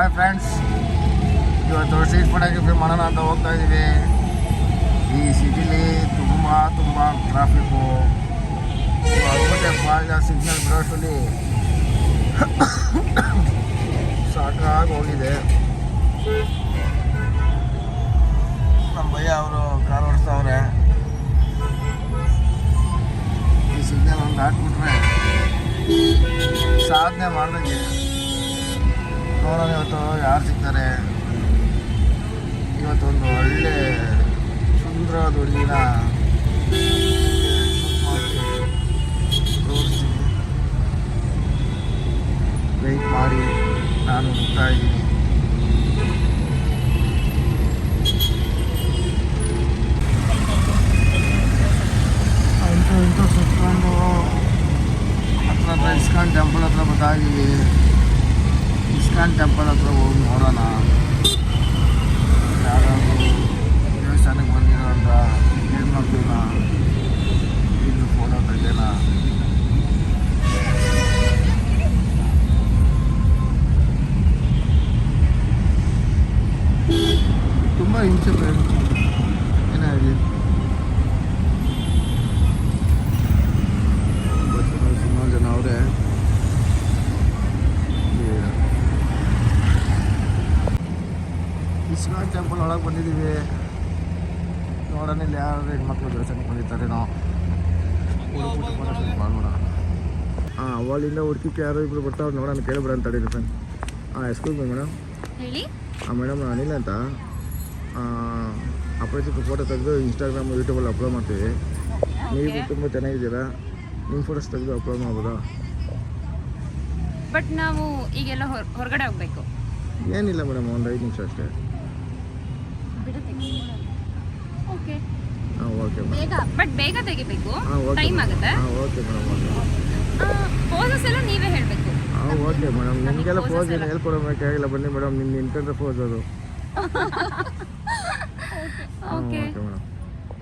Hi friends, ಇವತ್ತು street photography ಮಾಡೋಣ ಅಂತ ಹೋಗ್ತಾ ಇದ್ದೀವಿ. ಈ ಸಿಟಿಲಿ ತುಂಬ ಟ್ರಾಫಿಕ್ಕು. ಅದ್ಬಿಟ್ಟೆ ಪಾಲ್ಯ ಸಿಗ್ನಲ್ ಬಿಡೋಷ್ಟರಲ್ಲಿ ಸಾಕಾಗಿ ಹೋಗಿದೆ. ನಮ್ಮ ಭಯ್ಯ ಅವರು ಕಾರ್ ಓಡಿಸ್ತವ್ರೆ. ಈ ಸಿಗ್ನಲ್ ಒಂದು ಹಾಕ್ಬಿಟ್ರೆ ಸಾಧನೆ ಮಾಡ್ದಂಗೆ. ನೋಡೋಣ ಇವತ್ತು ಯಾರು ಸಿಗ್ತಾರೆ. ಇವತ್ತೊಂದು ಒಳ್ಳೆ ಸುಂದರವಾದ ಹುಡುಗಿನ ತೋರಿಸ್ತೀನಿ. ವೆಯ್ಟ್ ಮಾಡಿ ನಾನು ಹೋಗ್ತಾ ಇದ್ದೀನಿ. ಇಂಟು ಸುತ್ಕೊಂಡು ಹತ್ರ ಇಸ್ಕಾನ್ ಟೆಂಪಲ್ ಹತ್ರ ಬರ್ತಾ ಇದ್ದೀವಿ. ಇಸ್ಕಾನ್ ಟೆಂಪಲ್ ಹತ್ರ ಹೋಗಿ ನೋಡೋಣ ಯಾರಾದರೂ ದೇವಸ್ಥಾನಕ್ಕೆ ಬಂದಿರೋಂಥ ಹೆಣ್ಮಕ್ಳನ್ನ ಇಲ್ಲಿ ಫೋಟೋ ತೆಗೆಯೋಣ. ತುಂಬ ಹಿಂಸೆ ಏನಾಗಲಿ. ಸುಮಾರು ಜನ ಅವರೇ. ಇಸ್ಕಾನ್ ಟೆಂಪಲ್ ಒಳಗೆ ಬಂದಿದ್ದೀವಿ. ನೋಡೋಣ ಇಲ್ಲಿ ಯಾರು ಹೆಣ್ಮಕ್ಳು ದೇವಸ್ಥಾನಕ್ಕೆ ಬಂದಿರ್ತಾರೇನೋ. ಹುಡುಕ್ಬಿಟ್ಟು ಫೋಟೋ ಶೂಟ್ ಮಾಡೋಣ. ಅವಾಗಿಂದ ಹುಡುಕಿಕ್ಕೆ ಯಾರೋ ಇಬ್ಬರು ಬರ್ತಾವ್ರು. ನೋಡೋಣ ಕೇಳಿಬಿಡ ಅಂತ ತಡೀರಿ ಫ್ರೆಂಡ್. Excuse me madam. ಹೇಳಿ. ಮೇಡಮ್ ಅನಿಲ್ ಅಂತ. ಅಪ್ರಚಿತ ಫೋಟೋ ತೆಗೆದು ಇನ್ಸ್ಟಾಗ್ರಾಮ್ ಯೂಟ್ಯೂಬಲ್ಲಿ ಅಪ್ಲೋಡ್ ಮಾಡ್ತೀವಿ. ನೀವು ತುಂಬ ಚೆನ್ನಾಗಿದ್ದೀರಾ. ನಿಮ್ಮ ಫೋಟೋಸ್ ತೆಗೆದು ಅಪ್ಲೋಡ್ ಮಾಡ್ಬೋದಾ? ಬಟ್ ನಾವು ಈಗೆಲ್ಲ ಹೊರಗಡೆ ಹೋಗ್ಬೇಕು. ಏನಿಲ್ಲ ಮೇಡಮ್, ಒಂದು 5 ನಿಮಿಷ ಅಷ್ಟೇ. ಓಕೆ. ಓಕೆ ಬೇಗ, ಬಟ್ ಬೇಗ ತೆಗಿಬೇಕು. ಓಕೆ ಟೈಮ್ ಆಗುತ್ತೆ. Okay madam. ಪೋಸಸ್ ಎಲ್ಲ ನೀವೇ ಹೇಳಬೇಕು. Okay madam. ನಿಮಗೆಲ್ಲ ಪೋಸ್ ಏನು ಹೇಳ್ಕೊಡಬೇಕಾಗಿಲ್ಲ. ಬನ್ನಿ ಮೇಡಮ್, ನಿಮ್ಗೆ ನಿಂತ್ಕೊಂಡ್ರೆ ಪೋಸ್ ಅದು. Okay madam.